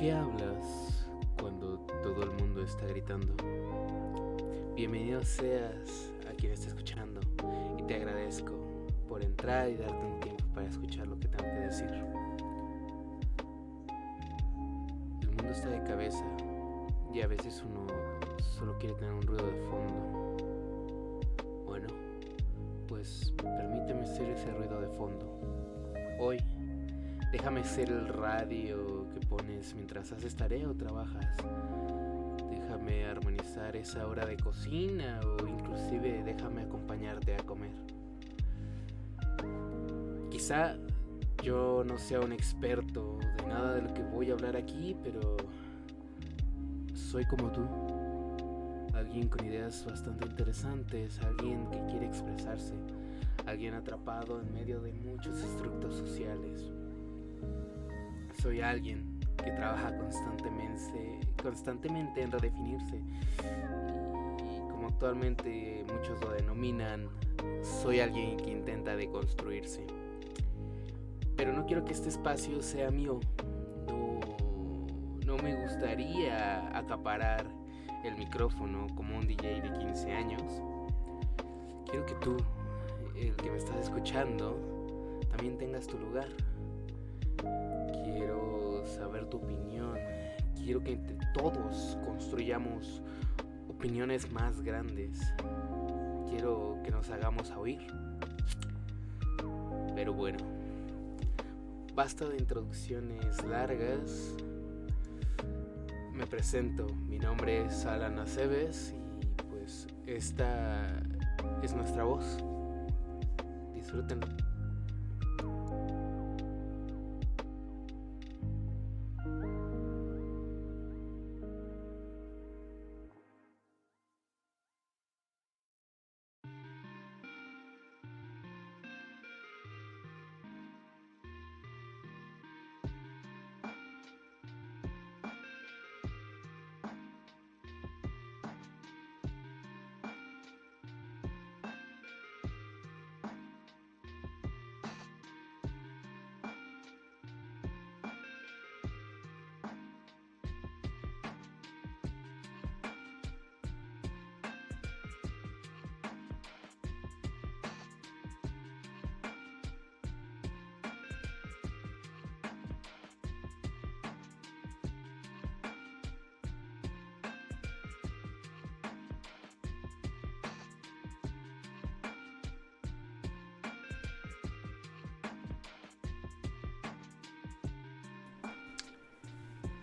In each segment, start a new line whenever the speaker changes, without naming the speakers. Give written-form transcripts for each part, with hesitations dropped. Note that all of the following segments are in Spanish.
qué hablas cuando todo el mundo está gritando? Bienvenido seas a quien está escuchando y te agradezco por entrar y darte un tiempo para escuchar lo que tengo que decir. El mundo está de cabeza y a veces uno solo quiere tener un ruido de fondo. Bueno, pues permíteme ser ese ruido de fondo. Hoy, déjame ser el radio que pones mientras haces tarea o trabajas. Déjame armonizar esa hora de cocina o inclusive déjame acompañarte a comer. Quizá yo no sea un experto de nada de lo que voy a hablar aquí, pero soy como tú. Alguien con ideas bastante interesantes, alguien que quiere expresarse, alguien atrapado en medio de muchos estructos sociales. Soy alguien que trabaja constantemente en redefinirse y como actualmente muchos lo denominan, soy alguien que intenta deconstruirse. Pero no quiero que este espacio sea mío. No me gustaría acaparar el micrófono como un DJ de 15 años. Quiero que tú, el que me estás escuchando, también tengas tu lugar. Quiero saber tu opinión. Quiero que entre todos construyamos opiniones más grandes. Quiero que nos hagamos oír. Pero bueno, basta de introducciones largas. Me presento, mi nombre es Alan Aceves y pues esta es nuestra voz. Disfrútenlo.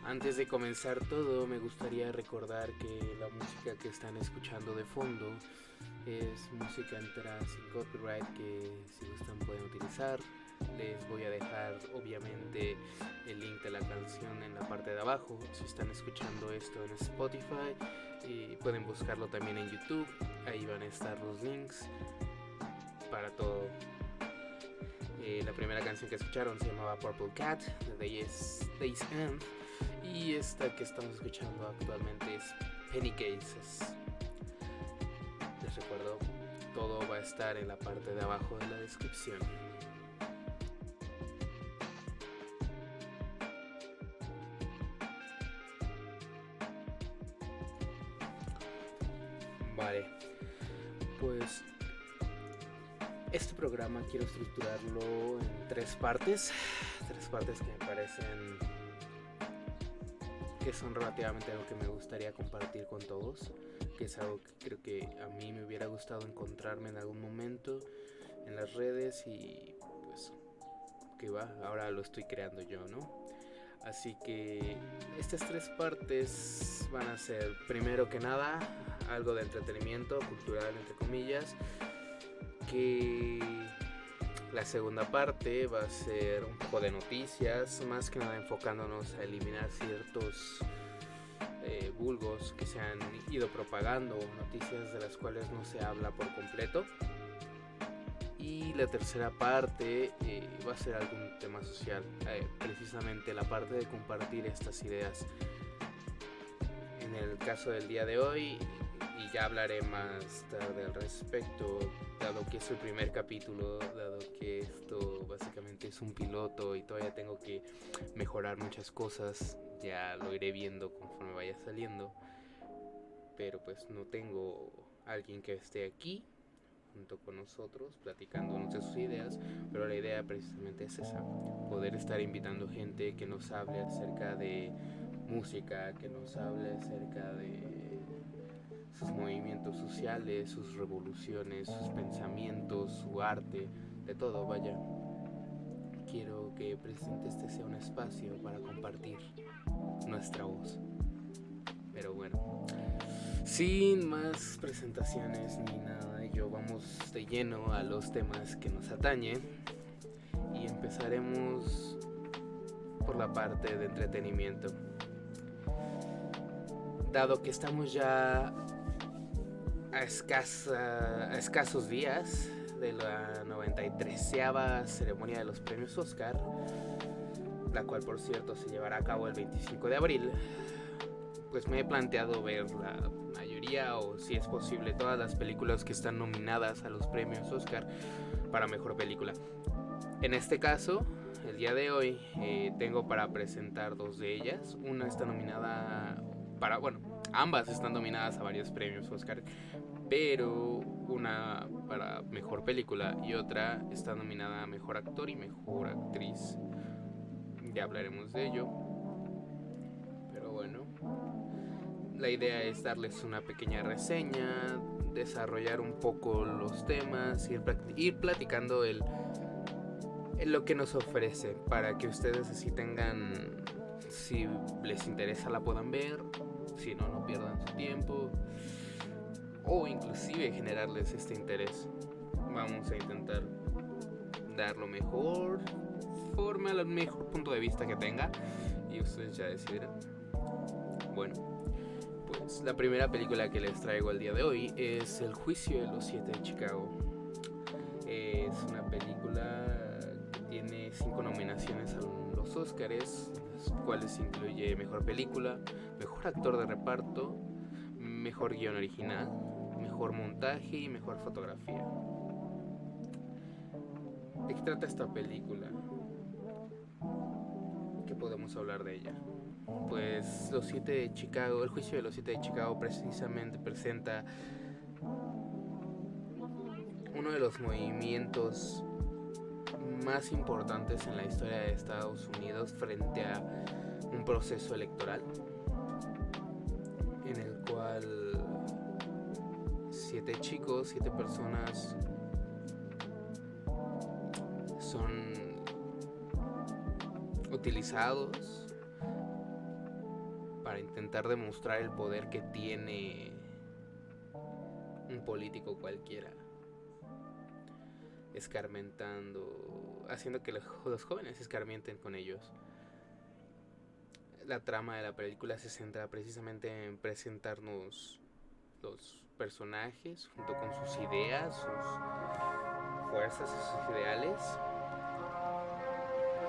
Antes de comenzar todo, me gustaría recordar que la música que están escuchando de fondo es música entera sin copyright que si gustan pueden utilizar. Les voy a dejar obviamente el link de la canción en la parte de abajo. Si están escuchando esto en Spotify, pueden buscarlo también en YouTube. Ahí van a estar los links para todo. La primera canción que escucharon se llamaba Purple Cat de Day's End. Y esta que estamos escuchando actualmente es Penny Cases. Les recuerdo, todo va a estar en la parte de abajo de la descripción. Vale, pues este programa quiero estructurarlo en tres partes que me parecen que son relativamente algo que me gustaría compartir con todos, que es algo que creo que a mí me hubiera gustado encontrarme en algún momento en las redes y pues que va, ahora lo estoy creando yo, ¿no? Así que estas tres partes van a ser, primero que nada, algo de entretenimiento cultural entre comillas, que la segunda parte va a ser un poco de noticias, más que nada enfocándonos a eliminar ciertos vulgos que se han ido propagando, noticias de las cuales no se habla por completo. Y la tercera parte va a ser algún tema social, precisamente la parte de compartir estas ideas. En el caso del día de hoy, y ya hablaré más tarde al respecto, dado que es el primer capítulo, dado que esto básicamente es un piloto y todavía tengo que mejorar muchas cosas, ya lo iré viendo conforme vaya saliendo, pero pues no tengo alguien que esté aquí junto con nosotros platicándonos de sus ideas, pero la idea precisamente es esa, poder estar invitando gente que nos hable acerca de música, que nos hable acerca de sus movimientos sociales, sus revoluciones, sus pensamientos, su arte, de todo, vaya. Quiero que precisamente este sea un espacio para compartir nuestra voz. Pero bueno, sin más presentaciones ni nada, yo vamos de lleno a los temas que nos atañen y empezaremos por la parte de entretenimiento. Dado que estamos ya a escasos días de la 93ª ceremonia de los premios Oscar, la cual por cierto se llevará a cabo el 25 de abril, pues me he planteado ver la mayoría o si es posible todas las películas que están nominadas a los premios Oscar para mejor película. En este caso, el día de hoy tengo para presentar dos de ellas. Una está nominada ambas están nominadas a varios premios Oscar, pero una para mejor película y otra está nominada a mejor actor y mejor actriz. Ya hablaremos de ello, pero bueno, la idea es darles una pequeña reseña, desarrollar un poco los temas, ir platicando lo que nos ofrece para que ustedes así tengan, si les interesa la puedan ver, si no, no pierdan su tiempo, o inclusive generarles este interés. Vamos a intentar dar lo mejor forma, al mejor punto de vista que tenga, y ustedes ya decidirán. Bueno, pues la primera película que les traigo el día de hoy es El juicio de los 7 de Chicago. Es una película que tiene 5 nominaciones a los Oscars, las cuales incluye mejor película, mejor actor de reparto, mejor guión original, mejor montaje y mejor fotografía. ¿De qué trata esta película? ¿Qué podemos hablar de ella? Pues los 7 de Chicago, el juicio de los 7 de Chicago precisamente presenta uno de los movimientos más importantes en la historia de Estados Unidos frente a un proceso electoral en el cual 7 chicos, 7 personas son utilizados para intentar demostrar el poder que tiene un político cualquiera, haciendo que los jóvenes escarmienten con ellos. La trama de la película se centra precisamente en presentarnos los personajes junto con sus ideas, sus fuerzas y sus ideales,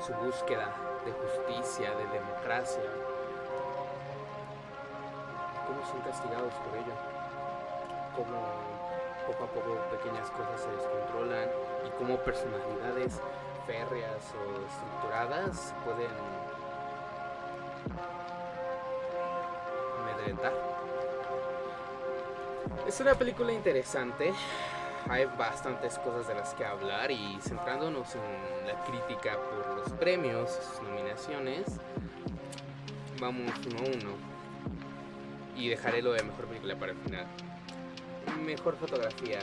su búsqueda de justicia, de democracia, cómo son castigados por ello, cómo poco a poco pequeñas cosas se descontrolan y cómo personalidades férreas o estructuradas pueden amedrentar. Es una película interesante, hay bastantes cosas de las que hablar, y centrándonos en la crítica por los premios, sus nominaciones, vamos uno a uno y dejaré lo de mejor película para el final. Mejor fotografía,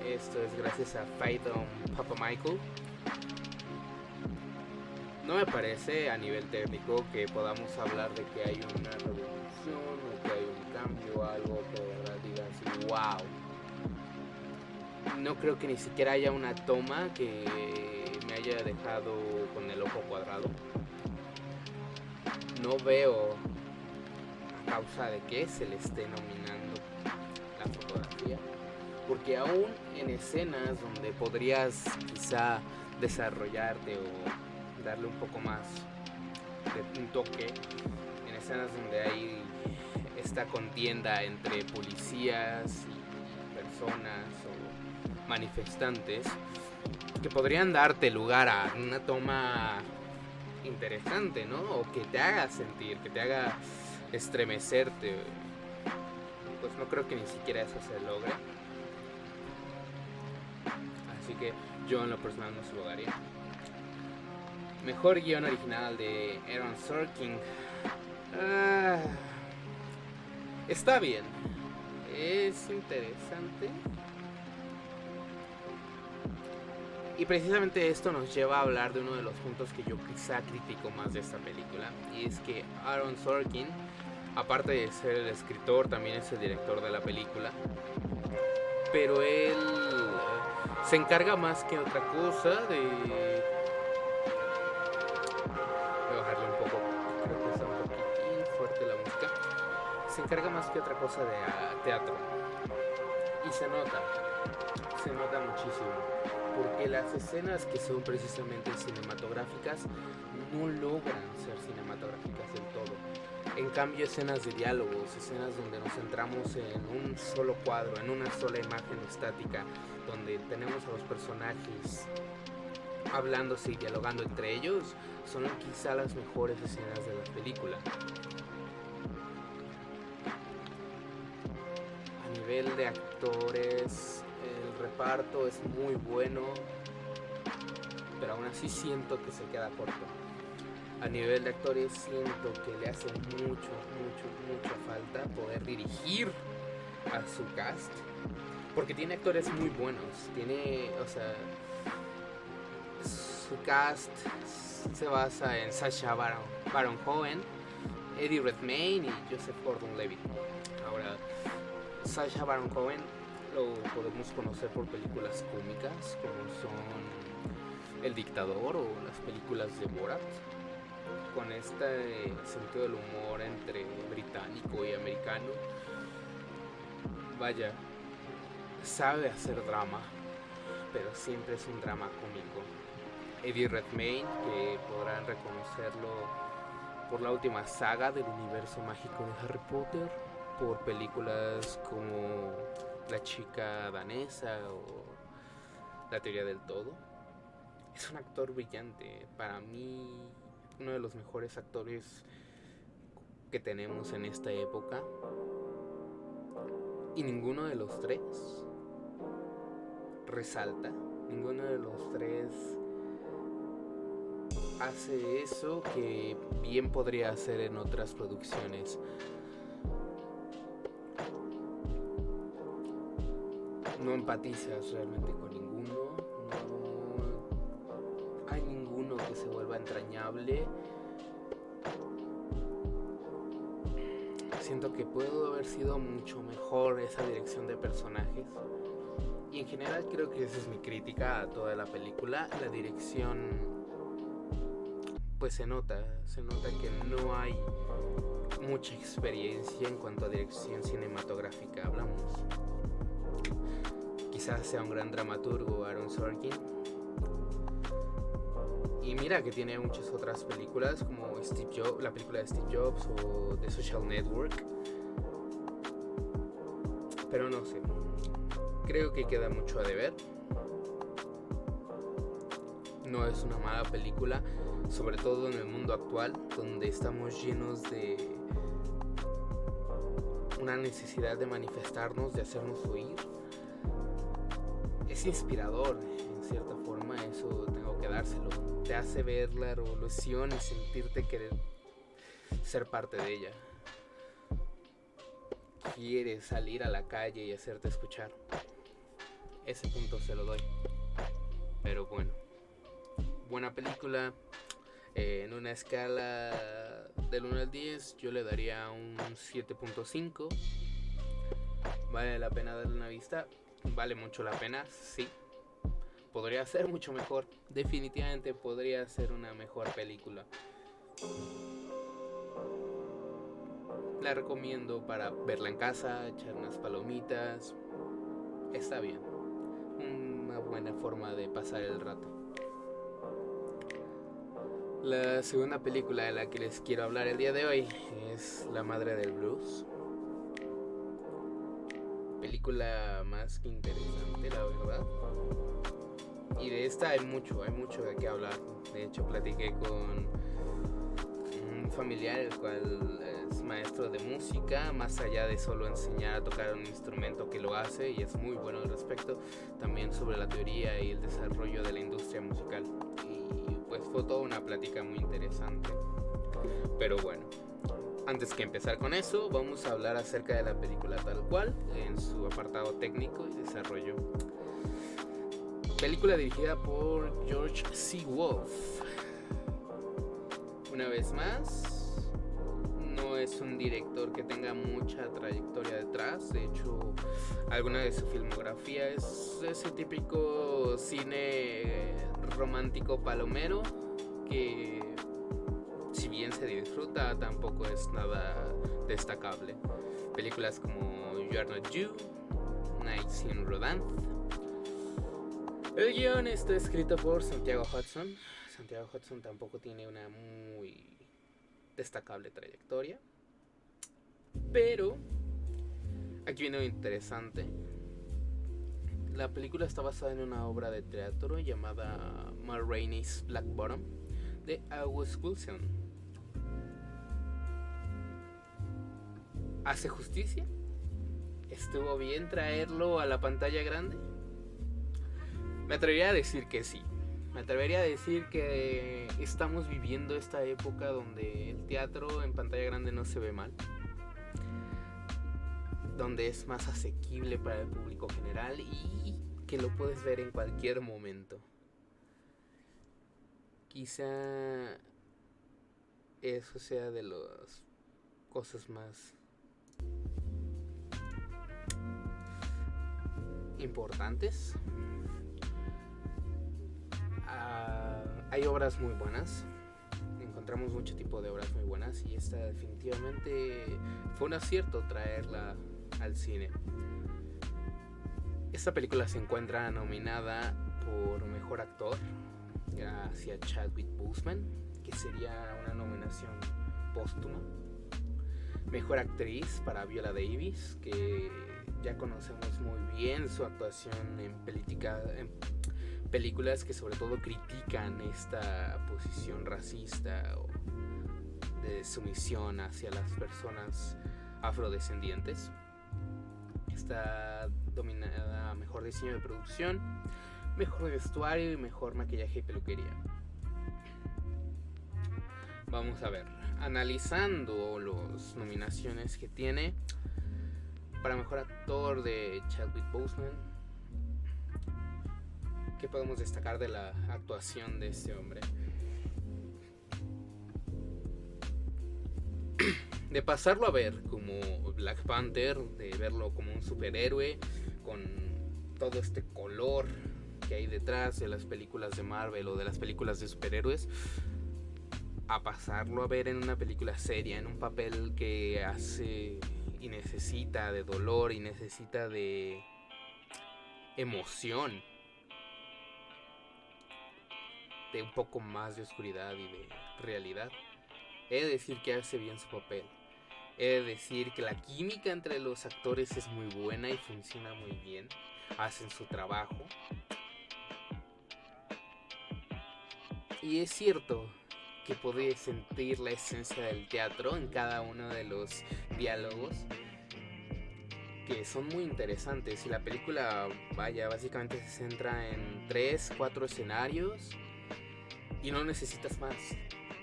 esto es gracias a Phaethon Papamichael. No me parece a nivel técnico que podamos hablar de que hay una revolución o que hay un cambio, algo que de verdad diga así, wow. No creo que ni siquiera haya una toma que me haya dejado con el ojo cuadrado. No veo a causa de que se le esté nominando la fotografía, porque aún en escenas donde podrías quizá desarrollarte o darle un poco más de un toque, en escenas donde hay esta contienda entre policías y personas o manifestantes que podrían darte lugar a una toma interesante, ¿no? O que te haga sentir, que te haga estremecerte. Pues no creo que ni siquiera eso se logre. Así que yo en lo personal no se lo daría. Mejor guión original de Aaron Sorkin. Está bien. Es interesante. Y precisamente esto nos lleva a hablar de uno de los puntos que yo quizá critico más de esta película. Y es que Aaron Sorkin, aparte de ser el escritor, también es el director de la película. Pero él se encarga más que otra cosa de... Voy a bajarle un poco, creo que está un poquitín fuerte la música. Se encarga más que otra cosa de teatro. Y se nota muchísimo. Porque las escenas que son precisamente cinematográficas no logran ser cinematográficas del todo. En cambio, escenas de diálogos, escenas donde nos centramos en un solo cuadro, en una sola imagen estática, donde tenemos a los personajes hablándose y dialogando entre ellos, son quizá las mejores escenas de la película. A nivel de actores, el reparto es muy bueno, pero aún así siento que se queda corto. A nivel de actores siento que le hace mucha falta poder dirigir a su cast, porque tiene actores muy buenos. Su cast se basa en Sacha Baron Cohen, Eddie Redmayne y Joseph Gordon-Levitt. Ahora, Sacha Baron Cohen lo podemos conocer por películas cómicas como son El Dictador o las películas de Borat, con este sentido del humor entre británico y americano. Vaya, sabe hacer drama, pero siempre es un drama cómico. Eddie Redmayne, que podrán reconocerlo por la última saga del universo mágico de Harry Potter, por películas como La chica danesa o La teoría del todo. Es un actor brillante, para mí uno de los mejores actores que tenemos en esta época, y ninguno de los tres resalta, ninguno de los tres hace eso que bien podría hacer en otras producciones. No empatizas realmente con ninguno, no hay ninguno que se vuelva entrañable. Siento que pudo haber sido mucho mejor esa dirección de personajes. Y en general creo que esa es mi crítica a toda la película. La dirección, pues se nota que no hay mucha experiencia en cuanto a dirección cinematográfica hablamos. Quizás sea un gran dramaturgo Aaron Sorkin. Y mira que tiene muchas otras películas como la película de Steve Jobs o The Social Network. Pero no sé, creo que queda mucho a deber. No es una mala película, sobre todo en el mundo actual, donde estamos llenos de una necesidad de manifestarnos, de hacernos oír. Es inspirador, en cierta forma, eso tengo que dárselo. Te hace ver la revolución y sentirte querer ser parte de ella. Quieres salir a la calle y hacerte escuchar. Ese punto se lo doy. Pero bueno, buena película. En una escala del 1 al 10 yo le daría un 7.5. Vale la pena darle una vista. Vale mucho la pena, sí. Podría ser mucho mejor. Definitivamente podría ser una mejor película. La recomiendo para verla en casa, echar unas palomitas. Está bien. Una buena forma de pasar el rato. La segunda película de la que les quiero hablar el día de hoy es La madre del blues. película más que interesante, la verdad. Y de esta hay mucho de qué hablar. De hecho, platiqué con un familiar, el cual es maestro de música, más allá de solo enseñar a tocar un instrumento, que lo hace y es muy bueno al respecto, también sobre la teoría y el desarrollo de la industria musical. Y pues fue toda una plática muy interesante. Pero bueno, antes que empezar con eso, vamos a hablar acerca de la película tal cual, en su apartado técnico y desarrollo. Película dirigida por George C. Wolfe. Una vez más, no es un director que tenga mucha trayectoria detrás. De hecho, alguna de su filmografía es ese típico cine romántico palomero que, si bien se disfruta, tampoco es nada destacable. Películas como You Are Not You, Nights in Rodin. El guión está escrito por Santiago Hudson. Santiago Hudson tampoco tiene una muy destacable trayectoria. Pero aquí viene lo interesante. La película está basada en una obra de teatro llamada Ma Rainey's Black Bottom de August Wilson. ¿Hace justicia? ¿Estuvo bien traerlo a la pantalla grande? Me atrevería a decir que sí. Me atrevería a decir que estamos viviendo esta época donde el teatro en pantalla grande no se ve mal, donde es más asequible para el público general y que lo puedes ver en cualquier momento. Quizá eso sea de las cosas más importantes. Hay obras muy buenas, encontramos mucho tipo de obras muy buenas y esta definitivamente fue un acierto traerla al cine. Esta película se encuentra nominada por Mejor Actor hacia Chadwick Boseman, que sería una nominación póstuma. Mejor Actriz para Viola Davis, que ya conocemos muy bien su actuación en películas que sobre todo critican esta posición racista o de sumisión hacia las personas afrodescendientes. Está dominada a Mejor Diseño de Producción, Mejor Vestuario y Mejor Maquillaje y Peluquería. Vamos a ver, analizando las nominaciones que tiene. Para Mejor Actor de Chadwick Boseman, ¿qué podemos destacar de la actuación de este hombre? De pasarlo a ver como Black Panther, de verlo como un superhéroe, con todo este color que hay detrás de las películas de Marvel o de las películas de superhéroes, a pasarlo a ver en una película seria, en un papel que hace y necesita de dolor y necesita de emoción, de un poco más de oscuridad y de realidad. He de decir que hace bien su papel. He de decir que la química entre los actores es muy buena y funciona muy bien. Hacen su trabajo. Y es cierto que podéis sentir la esencia del teatro en cada uno de los diálogos, que son muy interesantes. Y la película, básicamente se centra en 3-4 escenarios y no necesitas más,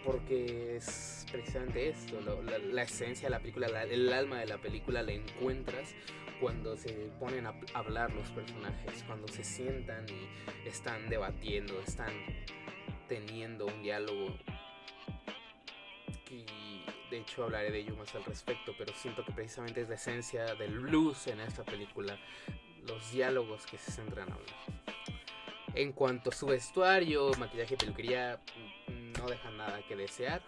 porque es precisamente esto, la esencia de la película, el alma de la película la encuentras cuando se ponen a hablar los personajes, cuando se sientan y están debatiendo, están teniendo un diálogo. Y de hecho hablaré de ello más al respecto, pero siento que precisamente es la esencia del blues en esta película, los diálogos que se centran a hablar. En cuanto a su vestuario, maquillaje y peluquería, no dejan nada que desear.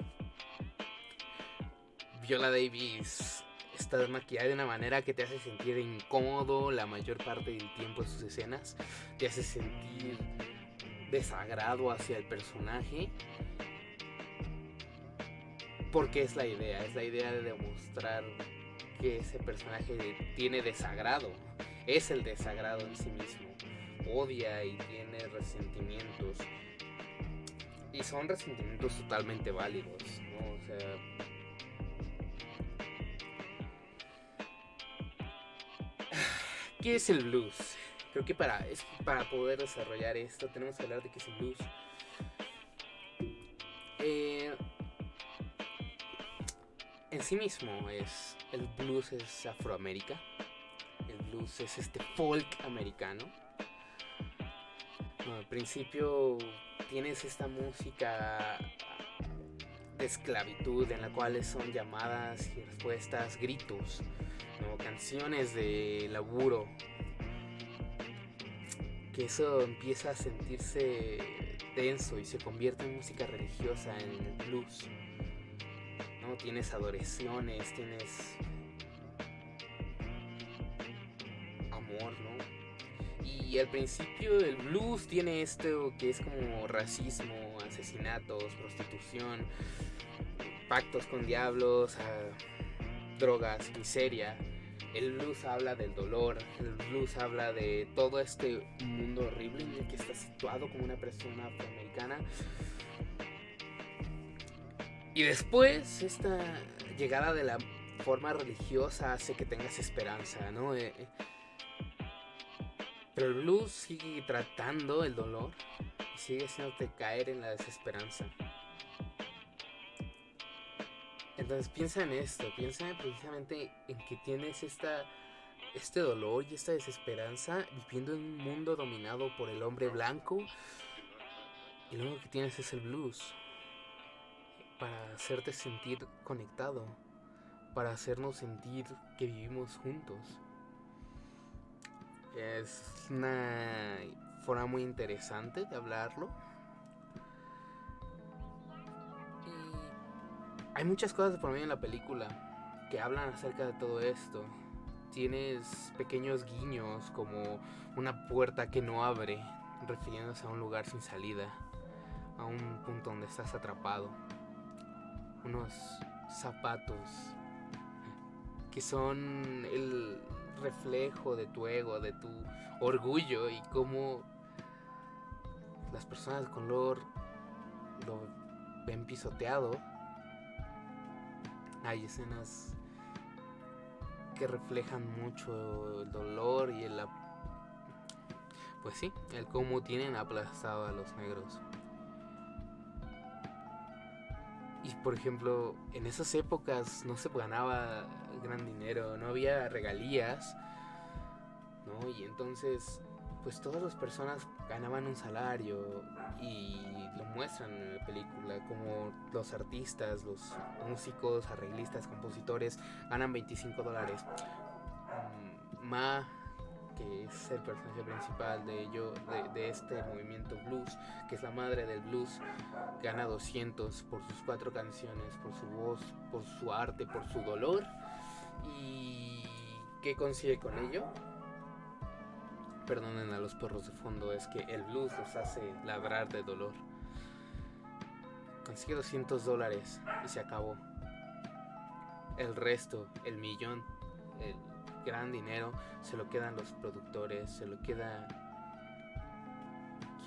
Viola Davis está maquillada de una manera que te hace sentir incómodo la mayor parte del tiempo en sus escenas, te hace sentir desagrado hacia el personaje, porque es la idea de demostrar que ese personaje tiene desagrado es el desagrado en sí mismo. Odia y tiene resentimientos. Y son resentimientos totalmente válidos, ¿no? O sea, ¿qué es el blues? Creo que para poder desarrollar esto tenemos que hablar de qué es el blues. En sí mismo el blues es Afroamérica. El blues es este folk americano. Al principio tienes esta música de esclavitud en la cual son llamadas y respuestas, gritos, ¿no? Canciones de laburo, que eso empieza a sentirse denso y se convierte en música religiosa en el blues, ¿no? Tienes adoraciones, tienes amor, ¿no? Y al principio el blues tiene esto que es como racismo, asesinatos, prostitución, pactos con diablos, drogas, miseria. El blues habla del dolor, el blues habla de todo este mundo horrible en el que está situado como una persona afroamericana. Y después esta llegada de la forma religiosa hace que tengas esperanza, ¿no? Pero el blues sigue tratando el dolor y sigue haciéndote caer en la desesperanza. Entonces piensa en esto, piensa precisamente en que tienes este dolor y esta desesperanza viviendo en un mundo dominado por el hombre blanco, y lo único que tienes es el blues para hacerte sentir conectado, para hacernos sentir que vivimos juntos. Es una forma muy interesante de hablarlo. Y hay muchas cosas por medio en la película que hablan acerca de todo esto. Tienes pequeños guiños como una puerta que no abre, refiriéndose a un lugar sin salida, a un punto donde estás atrapado. Unos zapatos que son el reflejo de tu ego, de tu orgullo, y cómo las personas de color lo ven pisoteado. Hay escenas que reflejan mucho el dolor y pues sí, el cómo tienen aplastado a los negros. Y por ejemplo, en esas épocas no se ganaba gran dinero, no había regalías, ¿no? Y entonces, pues todas las personas ganaban un salario, y lo muestran en la película, como los artistas, los músicos, arreglistas, compositores ganan $25. Ma, que es el personaje principal de este movimiento blues, que es la madre del blues, gana 200 por sus 4 canciones, por su voz, por su arte, por su dolor. ¿Y qué consigue con ello? Perdonen a los perros de fondo, es que el blues los hace ladrar de dolor. Consigue $200 y se acabó. El resto, el millón, el gran dinero, se lo quedan los productores, se lo queda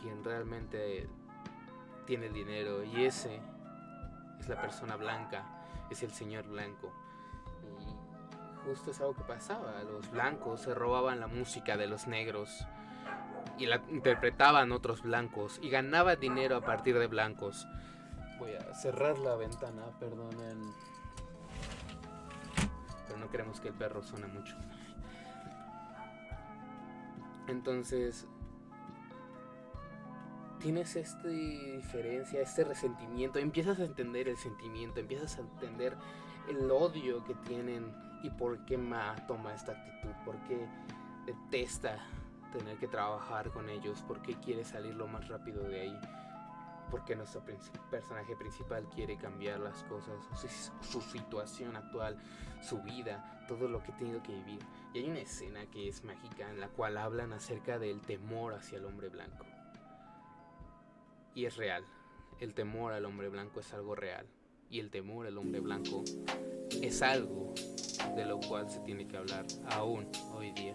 quien realmente tiene el dinero, y ese es la persona blanca, es el señor blanco. Y justo es algo que pasaba, los blancos se robaban la música de los negros y la interpretaban otros blancos y ganaban dinero a partir de blancos. Voy a cerrar la ventana, perdonen, pero no queremos que el perro suene mucho. Entonces tienes esta diferencia, este resentimiento, empiezas a entender el sentimiento, empiezas a entender el odio que tienen y por qué Ma toma esta actitud, por qué detesta tener que trabajar con ellos, por qué quiere salir lo más rápido de ahí, porque nuestro personaje principal quiere cambiar las cosas, su situación actual, su vida, todo lo que ha tenido que vivir. Y hay una escena que es mágica en la cual hablan acerca del temor hacia el hombre blanco. Y es real, el temor al hombre blanco es algo real, y el temor al hombre blanco es algo de lo cual se tiene que hablar aún hoy día.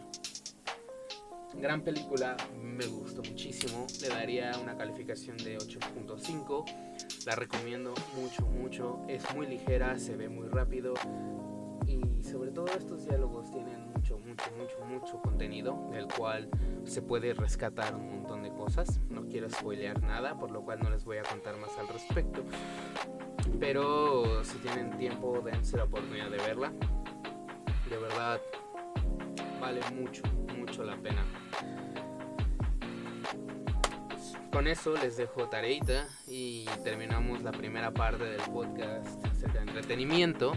Gran película, me gustó muchísimo, le daría una calificación de 8.5, la recomiendo mucho, es muy ligera, se ve muy rápido y sobre todo estos diálogos tienen mucho contenido del cual se puede rescatar un montón de cosas. No quiero spoilear nada, por lo cual no les voy a contar más al respecto, pero si tienen tiempo dense la oportunidad de verla, de verdad vale mucho la pena. Con eso les dejo tareita y terminamos la primera parte del podcast acerca de entretenimiento.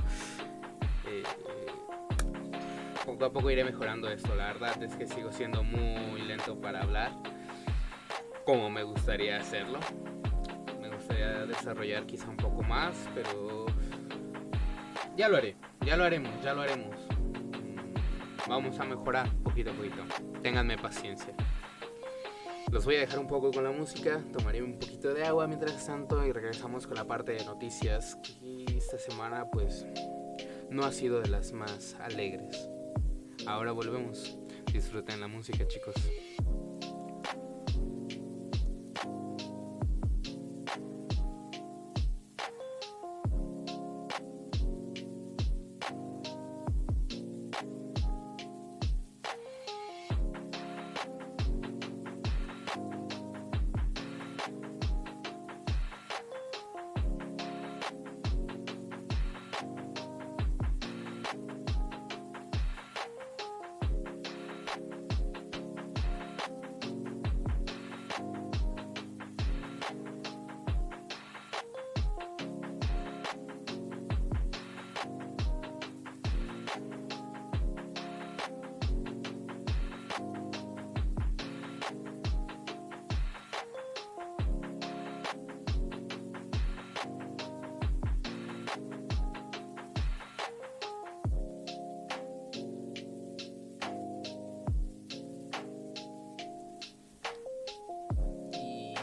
Poco a poco iré mejorando esto, la verdad es que sigo siendo muy lento para hablar como me gustaría hacerlo. Me gustaría desarrollar quizá un poco más, pero ya lo haremos. Vamos a mejorar poquito a poquito, ténganme paciencia. Los voy a dejar un poco con la música, tomaré un poquito de agua mientras tanto y regresamos con la parte de noticias, que esta semana pues no ha sido de las más alegres. Ahora volvemos, disfruten la música, chicos.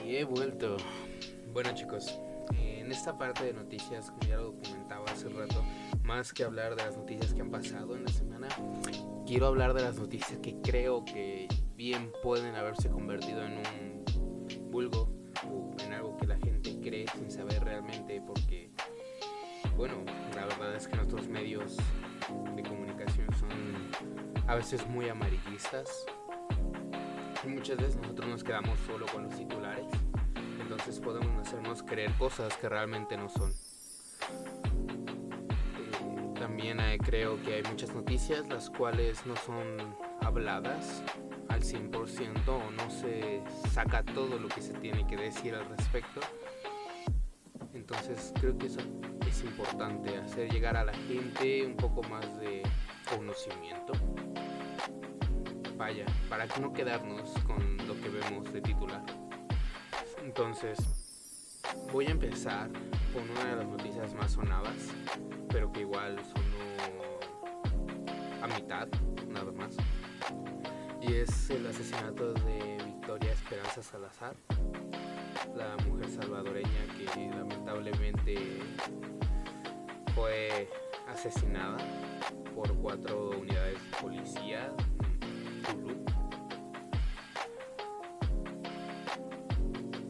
He vuelto. Bueno, chicos, en esta parte de noticias, como ya lo comentaba hace rato, más que hablar de las noticias que han pasado en la semana, quiero hablar de las noticias que creo que bien pueden haberse convertido en un vulgo o en algo que la gente cree sin saber realmente, porque bueno, la verdad es que nuestros medios de comunicación son a veces muy amarillistas. Muchas veces nosotros nos quedamos solo con los titulares, entonces podemos hacernos creer cosas que realmente no son. También creo que hay muchas noticias las cuales no son habladas al 100% o no se saca todo lo que se tiene que decir al respecto. Entonces creo que eso es importante, hacer llegar a la gente un poco más de conocimiento. Vaya, para no quedarnos con lo que vemos de titular. Entonces, voy a empezar con una de las noticias más sonadas, pero que igual sonó a mitad, nada más. Y es el asesinato de Victoria Esperanza Salazar, la mujer salvadoreña que lamentablemente fue asesinada por 4 unidades de policía.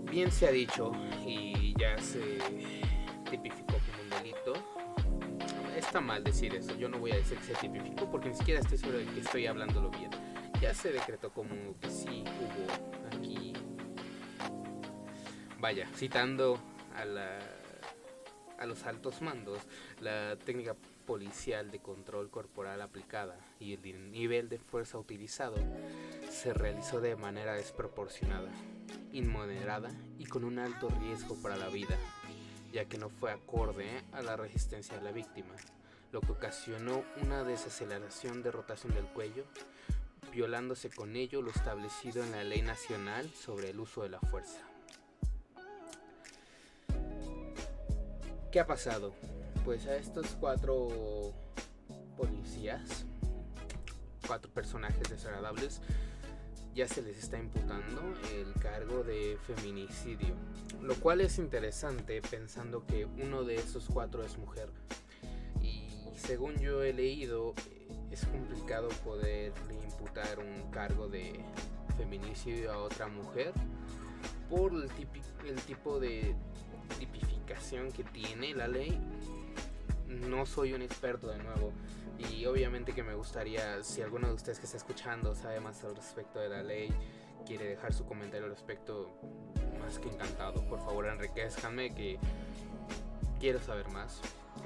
Bien se ha dicho y ya se tipificó como un delito. Está mal decir eso, yo no voy a decir que se tipificó porque ni siquiera estoy seguro de que estoy hablándolo bien. Ya se decretó como que sí hubo aquí, vaya, citando a los altos mandos, la técnica policial de control corporal aplicada y el nivel de fuerza utilizado se realizó de manera desproporcionada, inmoderada y con un alto riesgo para la vida, ya que no fue acorde a la resistencia de la víctima, lo que ocasionó una desaceleración de rotación del cuello, violándose con ello lo establecido en la Ley Nacional sobre el uso de la fuerza. ¿Qué ha pasado? Pues a estos 4 policías, 4 personajes desagradables, ya se les está imputando el cargo de feminicidio, lo cual es interesante pensando que uno de esos 4 es mujer. Y según yo he leído, es complicado poderle imputar un cargo de feminicidio a otra mujer por el tipo de tipificación que tiene la ley. No soy un experto de nuevo, y obviamente que me gustaría, si alguno de ustedes que está escuchando sabe más al respecto de la ley, quiere dejar su comentario al respecto, más que encantado. Por favor, enriquezcanme, que quiero saber más.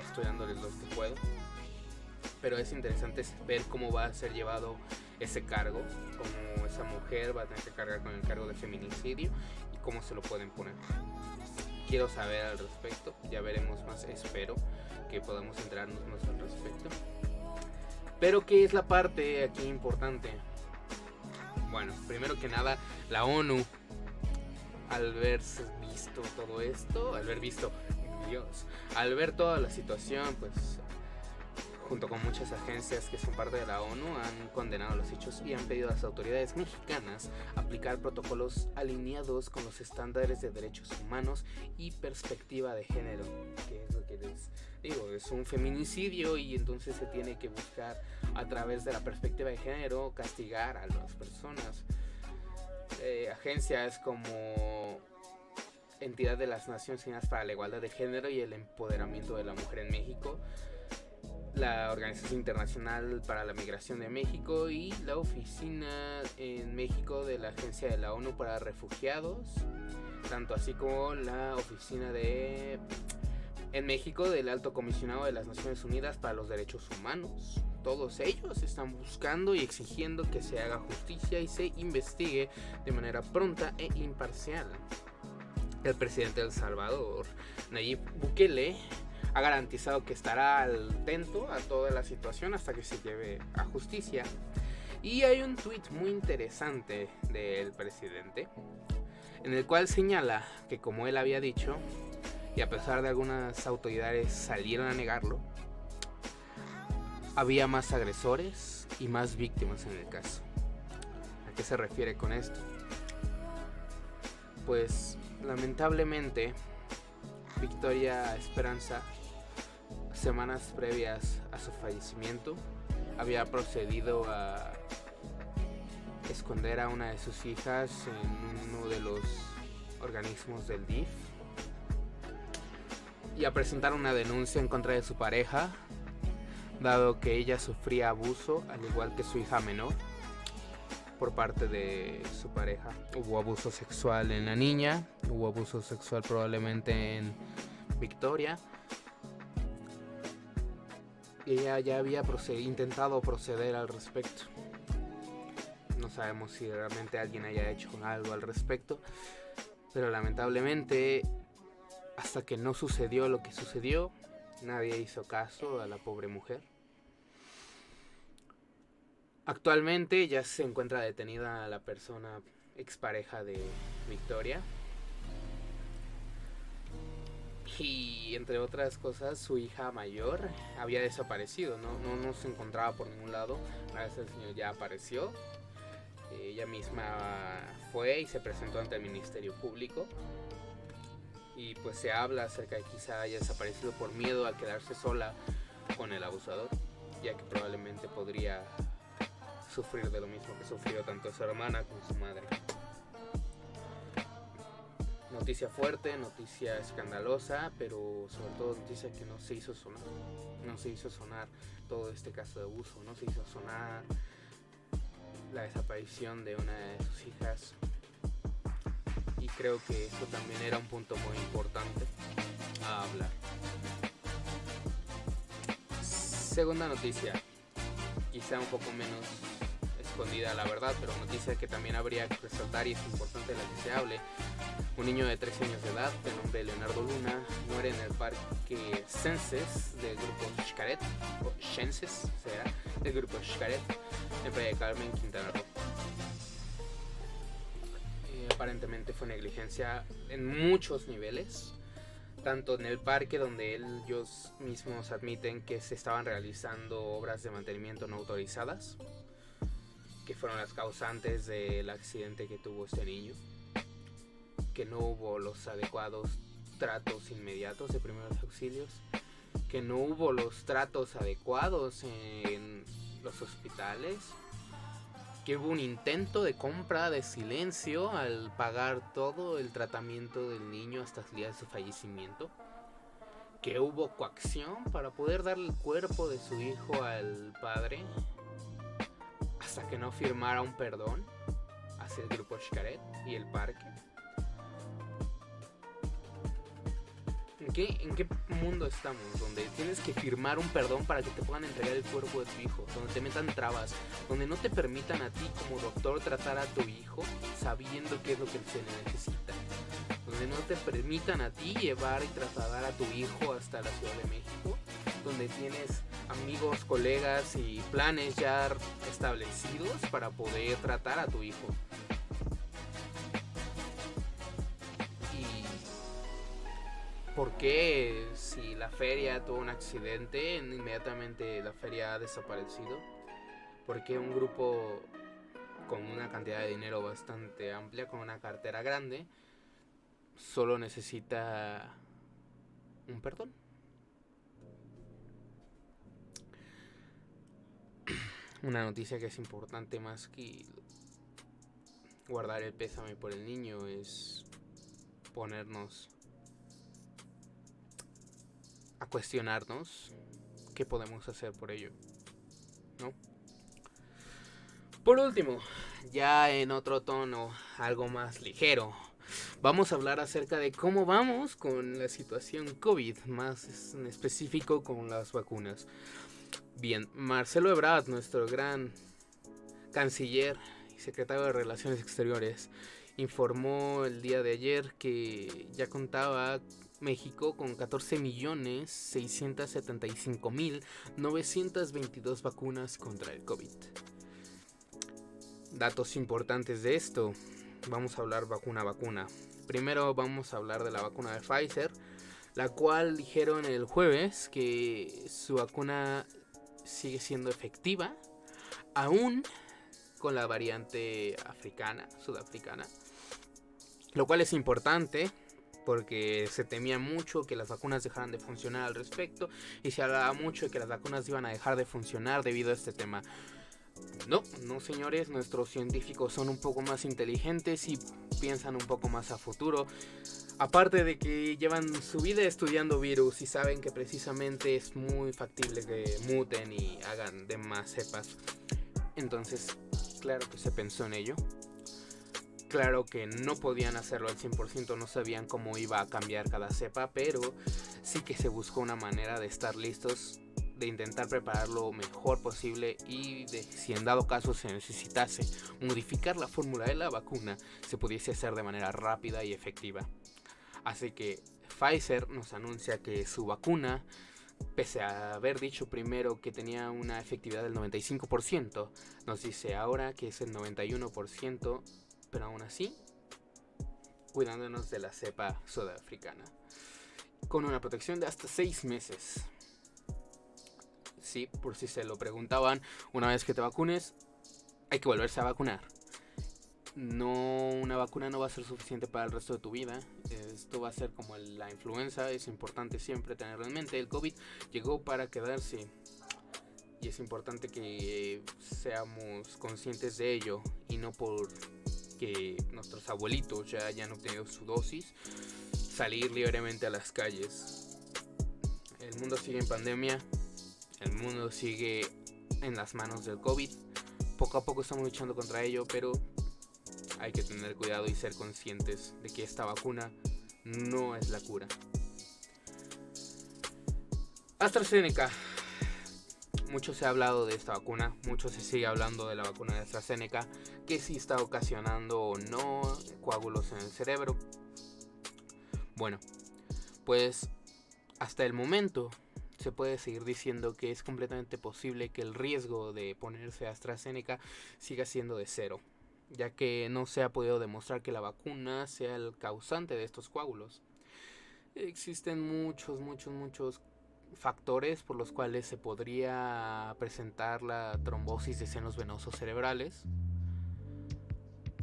Estoy dándoles lo que puedo, pero es interesante ver cómo va a ser llevado ese cargo, cómo esa mujer va a tener que cargar con el cargo de feminicidio y cómo se lo pueden poner. Quiero saber al respecto, ya veremos más, espero que podamos enterarnos más al respecto. Pero ¿qué es la parte aquí importante? Bueno, primero que nada, la ONU, al ver visto todo esto, al ver toda la situación, pues junto con muchas agencias que son parte de la ONU, han condenado los hechos y han pedido a las autoridades mexicanas aplicar protocolos alineados con los estándares de derechos humanos y perspectiva de género, que es lo que les digo, es un feminicidio y entonces se tiene que buscar a través de la perspectiva de género castigar a las personas. Agencias como Entidad de las Naciones Unidas para la Igualdad de Género y el Empoderamiento de la Mujer en México, la Organización Internacional para la Migración de México y la oficina en México de la Agencia de la ONU para Refugiados, tanto así como la oficina en México del Alto Comisionado de las Naciones Unidas para los Derechos Humanos. Todos ellos están buscando y exigiendo que se haga justicia y se investigue de manera pronta e imparcial. El presidente de El Salvador, Nayib Bukele, ha garantizado que estará atento a toda la situación hasta que se lleve a justicia. Y hay un tuit muy interesante del presidente, en el cual señala que, como él había dicho, y a pesar de algunas autoridades salieron a negarlo, había más agresores y más víctimas en el caso. ¿A qué se refiere con esto? Pues lamentablemente Victoria Esperanza, semanas previas a su fallecimiento, había procedido a esconder a una de sus hijas en uno de los organismos del DIF y a presentar una denuncia en contra de su pareja, dado que ella sufría abuso al igual que su hija menor por parte de su pareja. Hubo abuso sexual en la niña, hubo abuso sexual probablemente en Victoria, y ella ya había intentado proceder al respecto. No sabemos si realmente alguien haya hecho algo al respecto, pero lamentablemente hasta que no sucedió lo que sucedió, nadie hizo caso a la pobre mujer. Actualmente ya se encuentra detenida la persona expareja de Victoria. Y entre otras cosas, su hija mayor había desaparecido, no se encontraba por ningún lado. Gracias al Señor ya apareció. Ella misma fue y se presentó ante el Ministerio Público. Y pues se habla acerca de que quizá haya desaparecido por miedo a quedarse sola con el abusador, ya que probablemente podría sufrir de lo mismo que sufrió tanto su hermana como su madre. Noticia fuerte, noticia escandalosa, pero sobre todo noticia que no se hizo sonar. No se hizo sonar todo este caso de abuso, no se hizo sonar la desaparición de una de sus hijas. Y creo que eso también era un punto muy importante a hablar. Segunda noticia, quizá un poco menos escondida la verdad, pero noticia que también habría que resaltar y es importante de la que se hable. Un niño de 13 años de edad, de nombre Leonardo Luna, muere en el parque Censes del grupo Xcaret, o Censes será, del grupo Xcaret, en Playa del Carmen, Quintana Roo. Aparentemente fue negligencia en muchos niveles, tanto en el parque, donde ellos mismos admiten que se estaban realizando obras de mantenimiento no autorizadas, que fueron las causantes del accidente que tuvo este niño, que no hubo los adecuados tratos inmediatos de primeros auxilios, que no hubo los tratos adecuados en los hospitales, que hubo un intento de compra de silencio al pagar todo el tratamiento del niño hasta el día de su fallecimiento, que hubo coacción para poder darle el cuerpo de su hijo al padre hasta que no firmara un perdón hacia el grupo Xcaret y el parque. ¿En qué mundo estamos? Donde tienes que firmar un perdón para que te puedan entregar el cuerpo de tu hijo, donde te metan trabas, donde no te permitan a ti como doctor tratar a tu hijo sabiendo qué es lo que se le necesita, donde no te permitan a ti llevar y trasladar a tu hijo hasta la Ciudad de México, donde tienes amigos, colegas y planes ya establecidos para poder tratar a tu hijo. ¿Por qué si la feria tuvo un accidente, inmediatamente la feria ha desaparecido? ¿Por qué un grupo con una cantidad de dinero bastante amplia, con una cartera grande, solo necesita un perdón? Una noticia que es importante más que guardar el pésame por el niño es ponernos a cuestionarnos qué podemos hacer por ello, ¿no? Por último, ya en otro tono, algo más ligero, vamos a hablar acerca de cómo vamos con la situación COVID, más en específico con las vacunas. Bien, Marcelo Ebrard, nuestro gran canciller y secretario de Relaciones Exteriores, informó el día de ayer que ya contaba México con 14.675.922 vacunas contra el COVID. Datos importantes de esto. Vamos a hablar vacuna a vacuna. Primero vamos a hablar de la vacuna de Pfizer, la cual dijeron el jueves que su vacuna sigue siendo efectiva, aún con la variante sudafricana, lo cual es importante porque se temía mucho que las vacunas dejaran de funcionar al respecto y se hablaba mucho de que las vacunas iban a dejar de funcionar debido a este tema. No señores, nuestros científicos son un poco más inteligentes y piensan un poco más a futuro. Aparte de que llevan su vida estudiando virus y saben que precisamente es muy factible que muten y hagan de más cepas. Entonces, claro que se pensó en ello. Claro que no podían hacerlo al 100%, no sabían cómo iba a cambiar cada cepa, pero sí que se buscó una manera de estar listos, de intentar preparar lo mejor posible y de, si en dado caso se necesitase modificar la fórmula de la vacuna, se pudiese hacer de manera rápida y efectiva. Así que Pfizer nos anuncia que su vacuna, pese a haber dicho primero que tenía una efectividad del 95%, nos dice ahora que es el 91%, pero aún así, cuidándonos de la cepa sudafricana, con una protección de hasta 6 meses. Sí, por si se lo preguntaban, una vez que te vacunes, hay que volverse a vacunar. Una vacuna no va a ser suficiente para el resto de tu vida. Esto va a ser como la influenza, es importante siempre tenerlo en mente. El COVID llegó para quedarse y es importante que seamos conscientes de ello y no por que nuestros abuelitos ya hayan obtenido su dosis, salir libremente a las calles. El mundo sigue en pandemia, el mundo sigue en las manos del COVID. Poco a poco estamos luchando contra ello, pero hay que tener cuidado y ser conscientes de que esta vacuna no es la cura. AstraZeneca. Mucho se ha hablado de esta vacuna, mucho se sigue hablando de la vacuna de AstraZeneca, que sí está ocasionando o no coágulos en el cerebro. Bueno, pues hasta el momento se puede seguir diciendo que es completamente posible que el riesgo de ponerse AstraZeneca siga siendo de 0, ya que no se ha podido demostrar que la vacuna sea el causante de estos coágulos. Existen muchos factores por los cuales se podría presentar la trombosis de senos venosos cerebrales,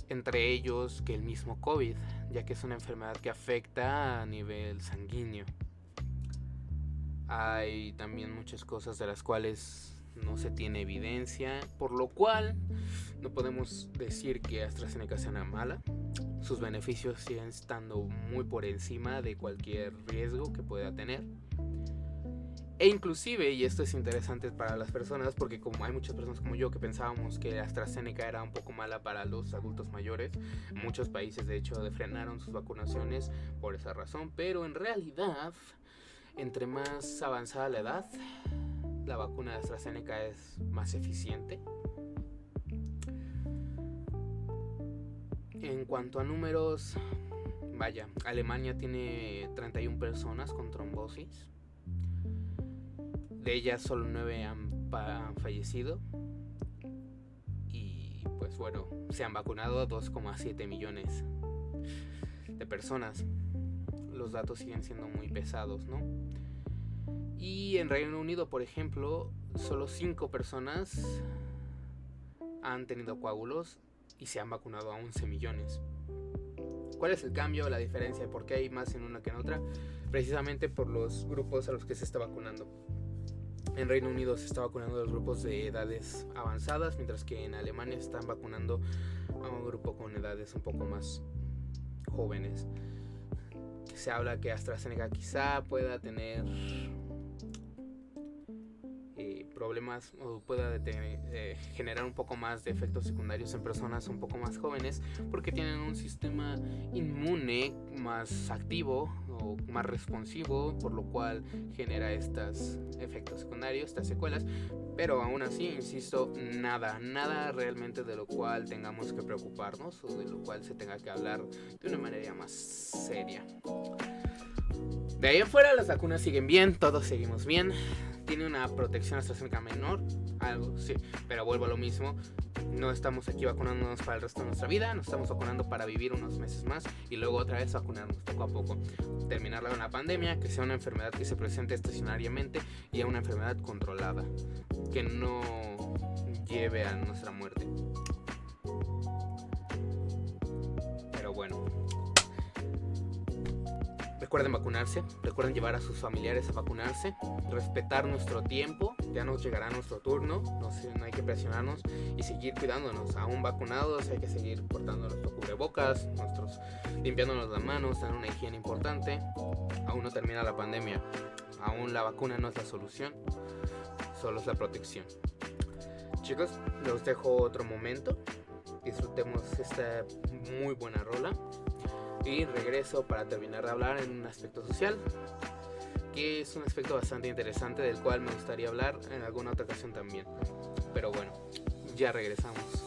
entre ellos que el mismo COVID, ya que es una enfermedad que afecta a nivel sanguíneo. Hay también muchas cosas de las cuales no se tiene evidencia, por lo cual no podemos decir que AstraZeneca sea una mala. Sus beneficios siguen estando muy por encima de cualquier riesgo que pueda tener. E inclusive, y esto es interesante para las personas, porque como hay muchas personas como yo que pensábamos que AstraZeneca era un poco mala para los adultos mayores, muchos países de hecho frenaron sus vacunaciones por esa razón, pero en realidad, entre más avanzada la edad, la vacuna de AstraZeneca es más eficiente. En cuanto a números, vaya, Alemania tiene 31 personas con trombosis. De ellas solo 9 han fallecido. Y pues bueno, se han vacunado a 2,7 millones de personas. Los datos siguen siendo muy pesados, ¿no? Y en Reino Unido, por ejemplo, solo 5 personas han tenido coágulos y se han vacunado a 11 millones. ¿Cuál es el cambio, la diferencia? ¿Por qué hay más en una que en otra? Precisamente por los grupos a los que se está vacunando. En Reino Unido se está vacunando a los grupos de edades avanzadas, mientras que en Alemania se están vacunando a un grupo con edades un poco más jóvenes. Se habla que AstraZeneca quizá pueda tener problemas o pueda generar un poco más de efectos secundarios en personas un poco más jóvenes, porque tienen un sistema inmune más activo o más responsivo, por lo cual genera estos efectos secundarios, estas secuelas. Pero aún así, insisto, nada realmente de lo cual tengamos que preocuparnos o de lo cual se tenga que hablar de una manera más seria. De ahí en fuera las vacunas siguen bien, todos seguimos bien. Tiene una protección AstraZeneca menor, algo, sí, pero vuelvo a lo mismo. No estamos aquí vacunándonos para el resto de nuestra vida, nos estamos vacunando para vivir unos meses más y luego otra vez vacunarnos poco a poco. Terminarla con la pandemia, que sea una enfermedad que se presente estacionariamente y a una enfermedad controlada, que no lleve a nuestra muerte. Pero bueno. Recuerden vacunarse, recuerden llevar a sus familiares a vacunarse, respetar nuestro tiempo, ya nos llegará nuestro turno, no hay que presionarnos y seguir cuidándonos. Aún vacunados hay que seguir portando nuestro cubrebocas, limpiándonos las manos, tener una higiene importante. Aún no termina la pandemia, aún la vacuna no es la solución, solo es la protección. Chicos, los dejo otro momento, disfrutemos esta muy buena rola. Y regreso para terminar de hablar en un aspecto social, que es un aspecto bastante interesante del cual me gustaría hablar en alguna otra ocasión también. Pero bueno, ya regresamos.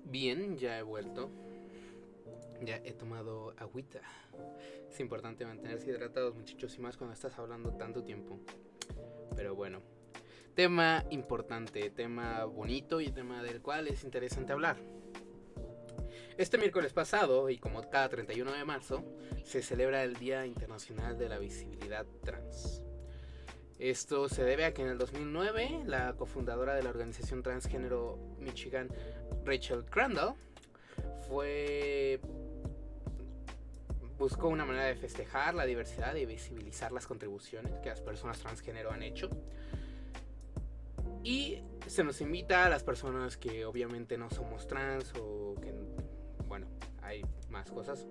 Bien, ya he vuelto. Ya he tomado agüita. Es importante mantenerse hidratados, muchachos, y más cuando estás hablando tanto tiempo. Pero bueno, tema importante, tema bonito y tema del cual es interesante hablar. Este miércoles pasado, y como cada 31 de marzo, se celebra el Día Internacional de la Visibilidad Trans. Esto se debe a que en el 2009 la cofundadora de la organización transgénero Michigan, Rachel Crandall, buscó una manera de festejar la diversidad y visibilizar las contribuciones que las personas transgénero han hecho. Y se nos invita a las personas que obviamente no somos trans o que, bueno, hay más cosas,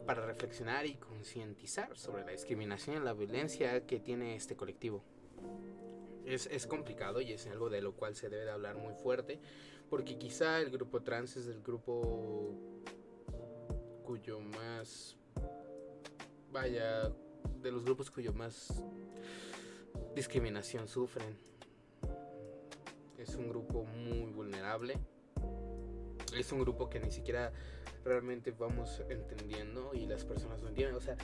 para reflexionar y concientizar sobre la discriminación y la violencia que tiene este colectivo. es complicado y es algo de lo cual se debe de hablar muy fuerte, porque quizá el grupo trans es el grupo cuyo más, vaya, de los grupos cuyo más discriminación sufren. Es un grupo muy vulnerable, es un grupo que ni siquiera realmente vamos entendiendo y las personas no entienden. O sea,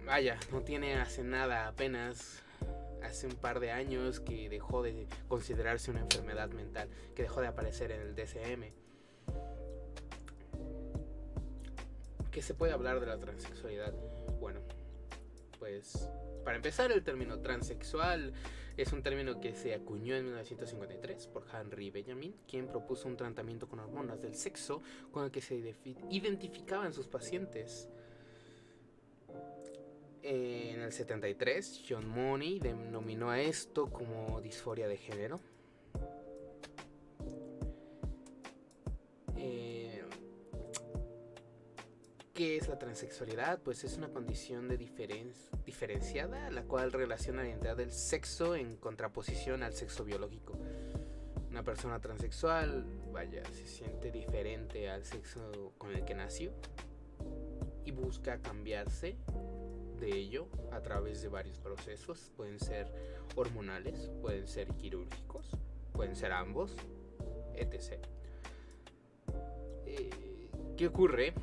vaya, no tiene hace nada, apenas hace un par de años que dejó de considerarse una enfermedad mental, que dejó de aparecer en el DSM. ¿Qué se puede hablar de la transexualidad? Bueno, pues para empezar, el término transexual es un término que se acuñó en 1953 por Henry Benjamin, quien propuso un tratamiento con hormonas del sexo con el que se identificaban sus pacientes. En el 73, John Money denominó a esto como disforia de género. ¿Qué es la transexualidad? Pues es una condición de diferenciada, la cual relaciona la identidad del sexo en contraposición al sexo biológico. Una persona transexual, vaya, se siente diferente al sexo con el que nació y busca cambiarse de ello a través de varios procesos. Pueden ser hormonales, pueden ser quirúrgicos, pueden ser ambos, etc. ¿Qué ocurre?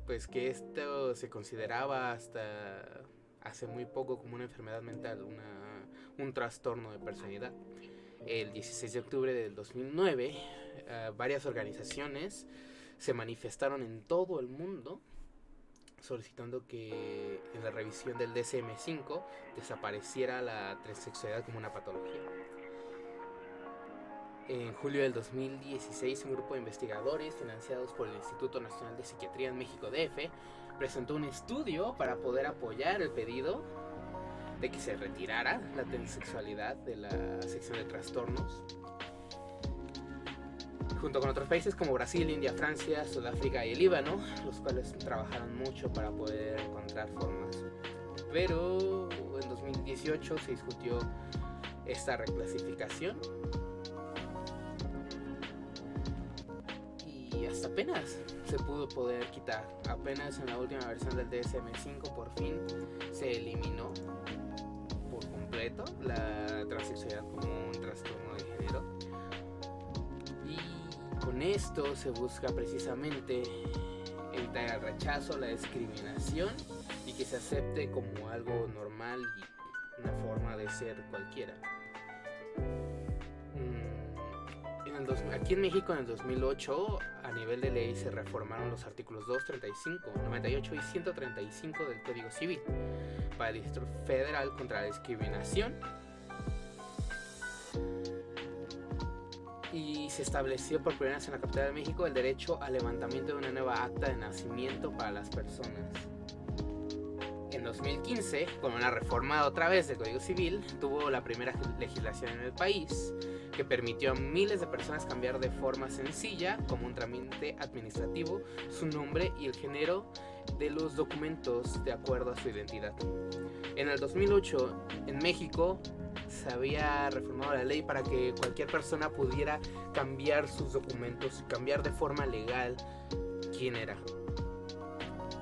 Pues que esto se consideraba hasta hace muy poco como una enfermedad mental, un trastorno de personalidad. El 16 de octubre del 2009, varias organizaciones se manifestaron en todo el mundo solicitando que en la revisión del DSM-5 desapareciera la transexualidad como una patología. En julio del 2016, un grupo de investigadores financiados por el Instituto Nacional de Psiquiatría en México DF presentó un estudio para poder apoyar el pedido de que se retirara la transexualidad de la sección de trastornos, junto con otros países como Brasil, India, Francia, Sudáfrica y el Líbano, los cuales trabajaron mucho para poder encontrar formas. Pero en 2018 se discutió esta reclasificación y hasta apenas se pudo poder quitar. Apenas en la última versión del DSM-5 por fin se eliminó por completo la transexualidad como un trastorno de género. Y con esto se busca precisamente evitar el rechazo, la discriminación y que se acepte como algo normal y una forma de ser cualquiera. Aquí en México en el 2008 a nivel de ley se reformaron los artículos 2, 35, 98 y 135 del Código Civil para el Distrito Federal contra la discriminación, y se estableció por primera vez en la capital de México el derecho al levantamiento de una nueva acta de nacimiento para las personas. En 2015, con una reforma otra vez del Código Civil, tuvo la primera legislación en el país que permitió a miles de personas cambiar de forma sencilla, como un trámite administrativo, su nombre y el género de los documentos de acuerdo a su identidad. En el 2008, en México, se había reformado la ley para que cualquier persona pudiera cambiar sus documentos, cambiar de forma legal quién era.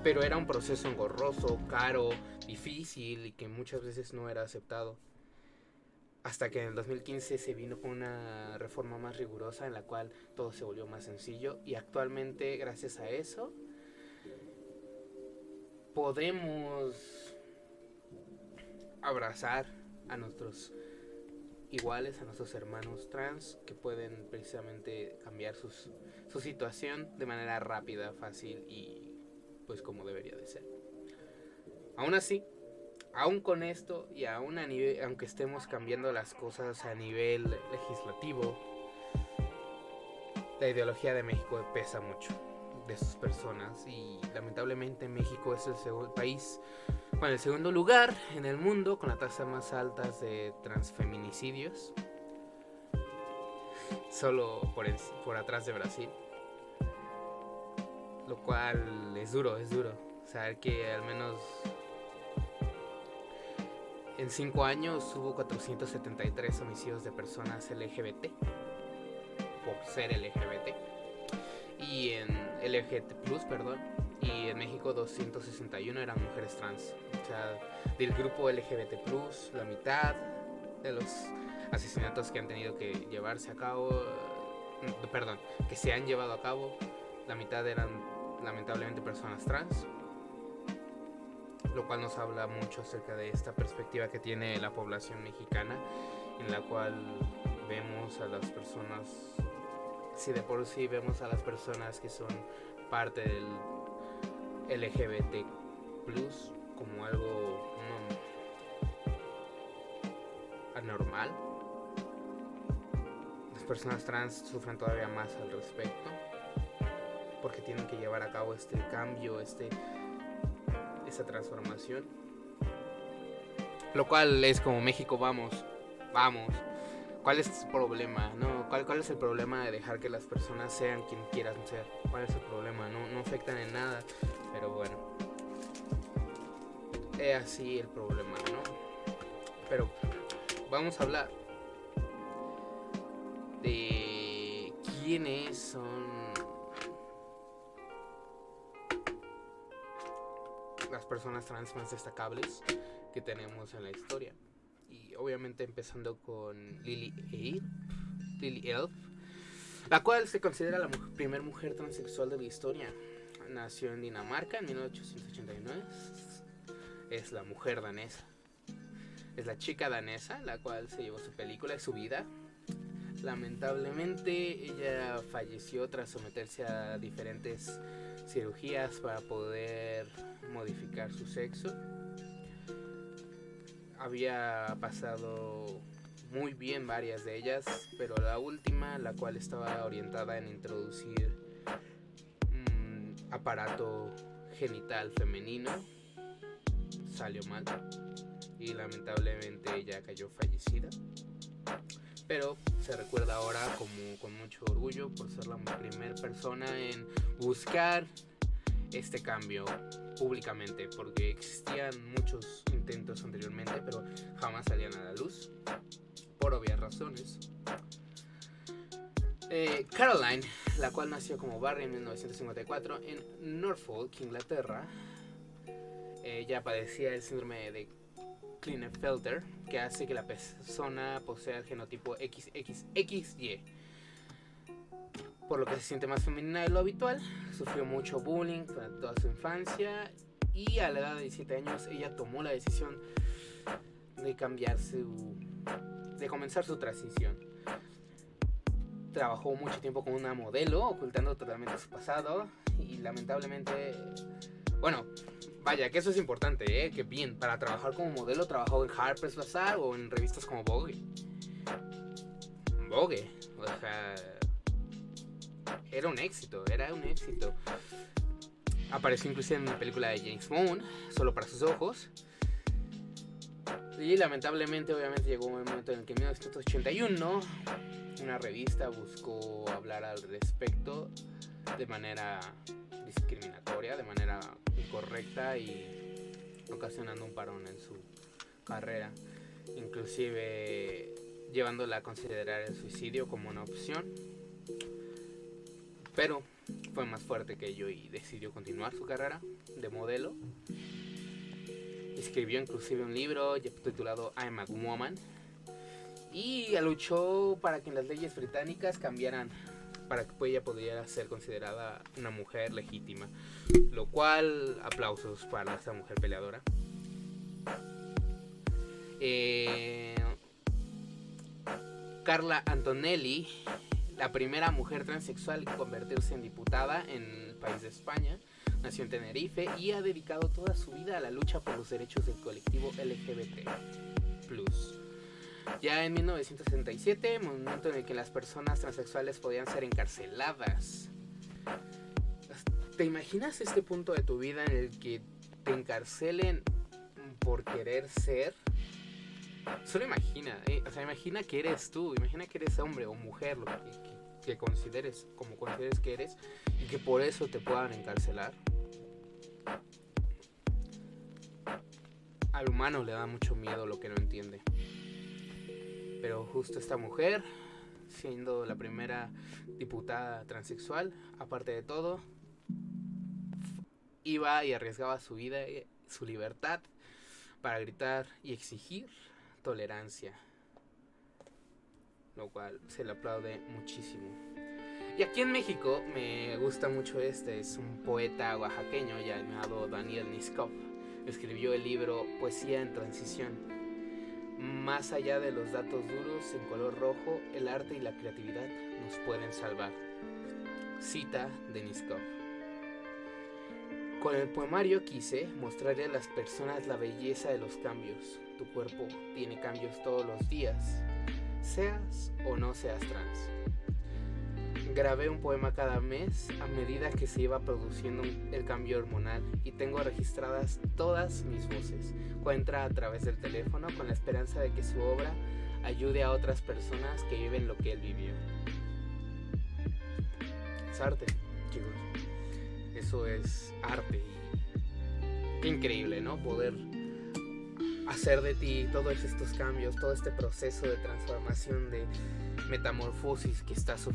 Pero era un proceso engorroso, caro, difícil y que muchas veces no era aceptado. Hasta que en el 2015 se vino con una reforma más rigurosa en la cual todo se volvió más sencillo, y actualmente gracias a eso podemos abrazar a nuestros iguales, a nuestros hermanos trans, que pueden precisamente cambiar su situación de manera rápida, fácil y pues como debería de ser. Aún así, aún con esto y aún aunque estemos cambiando las cosas a nivel legislativo, la ideología de México pesa mucho de sus personas, y lamentablemente México es el país con el segundo lugar en el mundo con la tasa más alta de transfeminicidios, solo por atrás de Brasil, lo cual es duro saber que al menos En 5 años hubo 473 homicidios de personas LGBT por ser LGBT. Y en LGBT+, perdón. Y en México 261 eran mujeres trans. O sea, del grupo LGBT+, la mitad de los asesinatos que han tenido que llevarse a cabo, perdón, que se han llevado a cabo, la mitad eran lamentablemente personas trans. Lo cual nos habla mucho acerca de esta perspectiva que tiene la población mexicana, en la cual vemos a las personas, si de por sí vemos a las personas que son parte del LGBT plus como algo anormal, las personas trans sufren todavía más al respecto, porque tienen que llevar a cabo este cambio, esa transformación, lo cual es como México, vamos, ¿cuál es el problema? ¿No? ¿Cuál es el problema de dejar que las personas sean quien quieran ser? ¿Cuál es el problema? No afectan en nada, pero bueno, es así el problema, ¿no? Pero vamos a hablar de quiénes son las personas trans más destacables que tenemos en la historia. Y obviamente empezando con Lily Elf, la cual se considera la primera mujer transexual de la historia. Nació en Dinamarca en 1889. Es la mujer danesa. Es la chica danesa, la cual se llevó su película y su vida. Lamentablemente ella falleció tras someterse a diferentes cirugías para poder modificar su sexo. Había pasado muy bien varias de ellas, pero la última, la cual estaba orientada en introducir un aparato genital femenino, salió mal y lamentablemente ella cayó fallecida. Pero se recuerda ahora como con mucho orgullo por ser la primera persona en buscar este cambio públicamente, porque existían muchos intentos anteriormente, pero jamás salían a la luz por obvias razones. Caroline, la cual nació como Barry en 1954 en Norfolk, Inglaterra. Ella padecía el síndrome de Klinefelter, que hace que la persona posea el genotipo XXXY, por lo que se siente más femenina de lo habitual. Sufrió mucho bullying durante toda su infancia y a la edad de 17 años ella tomó la decisión de de comenzar su transición. Trabajó mucho tiempo como una modelo, ocultando totalmente su pasado, y lamentablemente, bueno, vaya, que eso es importante, que bien, para trabajar como modelo trabajó en Harper's Bazaar o en revistas como Vogue, o sea, era un éxito. Apareció inclusive en una película de James Bond, Solo para sus ojos. Y lamentablemente, obviamente, llegó un momento en el que en 1981 una revista buscó hablar al respecto de manera discriminatoria, de manera incorrecta, y ocasionando un parón en su carrera, inclusive llevándola a considerar el suicidio como una opción. Pero fue más fuerte que ello y decidió continuar su carrera de modelo. Escribió inclusive un libro titulado I'm a Woman, y luchó para que las leyes británicas cambiaran para que ella pudiera ser considerada una mujer legítima, lo cual, aplausos para esta mujer peleadora. Carla Antonelli, la primera mujer transexual en convertirse en diputada en el país de España, nació en Tenerife y ha dedicado toda su vida a la lucha por los derechos del colectivo LGBT+. Ya en 1967, momento en el que las personas transexuales podían ser encarceladas. ¿Te imaginas este punto de tu vida en el que te encarcelen por querer ser? Solo imagina, o sea, imagina que eres tú, imagina que eres hombre o mujer, lo que consideres, como consideres que eres, y que por eso te puedan encarcelar. al humano le da mucho miedo lo que no entiende. Pero justo esta mujer, siendo la primera diputada transexual, aparte de todo, iba y arriesgaba su vida y su libertad para gritar y exigir tolerancia, lo cual se le aplaude muchísimo. Y aquí en México me gusta mucho es un poeta oaxaqueño llamado Daniel Niskov. Escribió el libro Poesía en Transición. Más allá de los datos duros en color rojo, el arte y la creatividad nos pueden salvar. Cita de Niskov. Con el poemario quise mostrarle a las personas la belleza de los cambios. Tu cuerpo tiene cambios todos los días, seas o no seas trans. Grabé un poema cada mes a medida que se iba produciendo el cambio hormonal y tengo registradas todas mis voces. Cuenta a través del teléfono con la esperanza de que su obra ayude a otras personas que viven lo que él vivió. Es arte, chicos. Eso es arte. Qué increíble, ¿no? Poder hacer de ti todos estos cambios, todo este proceso de transformación, de metamorfosis que estás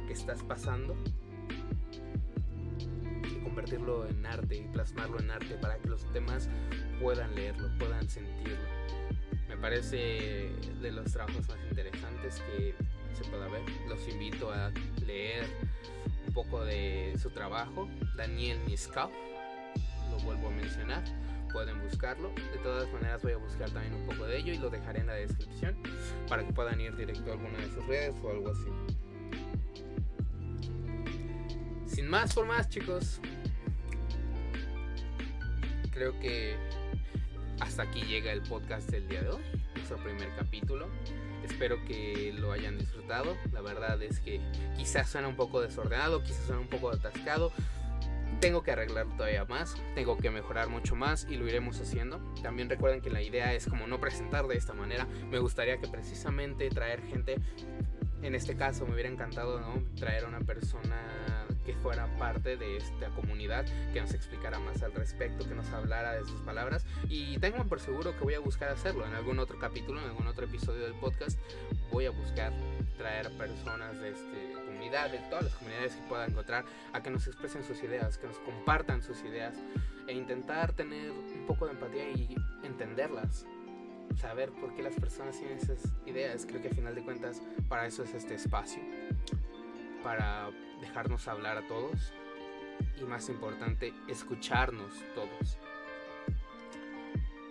que estás pasando, y convertirlo en arte y plasmarlo en arte para que los demás puedan leerlo, puedan sentirlo. Me parece de los trabajos más interesantes que se pueda ver. Los invito a leer un poco de su trabajo, Daniel Niskov, lo vuelvo a mencionar. Pueden buscarlo. De todas maneras voy a buscar también un poco de ello y lo dejaré en la descripción para que puedan ir directo a alguna de sus redes o algo así. Sin más por más, chicos, creo que hasta aquí llega el podcast del día de hoy, nuestro primer capítulo. Espero que lo hayan disfrutado. La verdad es que quizás suena un poco desordenado, quizás suena un poco atascado. Tengo que arreglarlo todavía más, tengo que mejorar mucho más y lo iremos haciendo. También recuerden que la idea es como no presentar de esta manera. Me gustaría que precisamente traer gente, en este caso me hubiera encantado, ¿no?, traer a una persona que fuera parte de esta comunidad, que nos explicara más al respecto, que nos hablara de sus palabras, y tengan por seguro que voy a buscar hacerlo en algún otro capítulo, en algún otro episodio del podcast. Voy a buscar traer personas de esta comunidad, de todas las comunidades que pueda encontrar, a que nos expresen sus ideas, que nos compartan sus ideas, e intentar tener un poco de empatía y entenderlas, saber por qué las personas tienen esas ideas. Creo que a final de cuentas para eso es este espacio, para dejarnos hablar a todos y, más importante, escucharnos todos.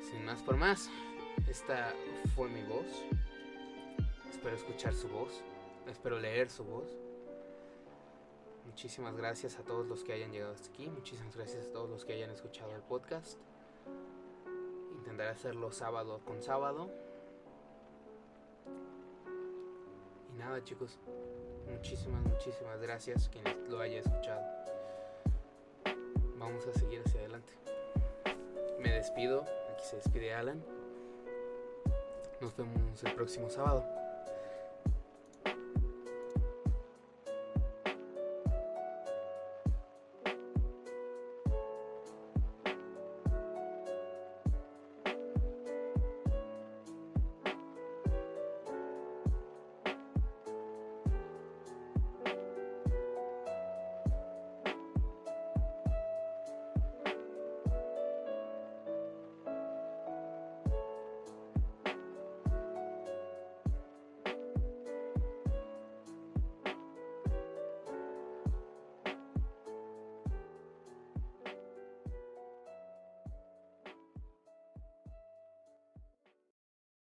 Sin más por más, esta fue mi voz. Espero escuchar su voz, espero leer su voz. Muchísimas gracias a todos los que hayan llegado hasta aquí. Muchísimas gracias a todos los que hayan escuchado el podcast. Intentaré hacerlo sábado con sábado. Y nada, chicos, muchísimas gracias quienes lo haya escuchado. Vamos a seguir hacia adelante. Me despido, aquí se despide Alan. Nos vemos el próximo sábado.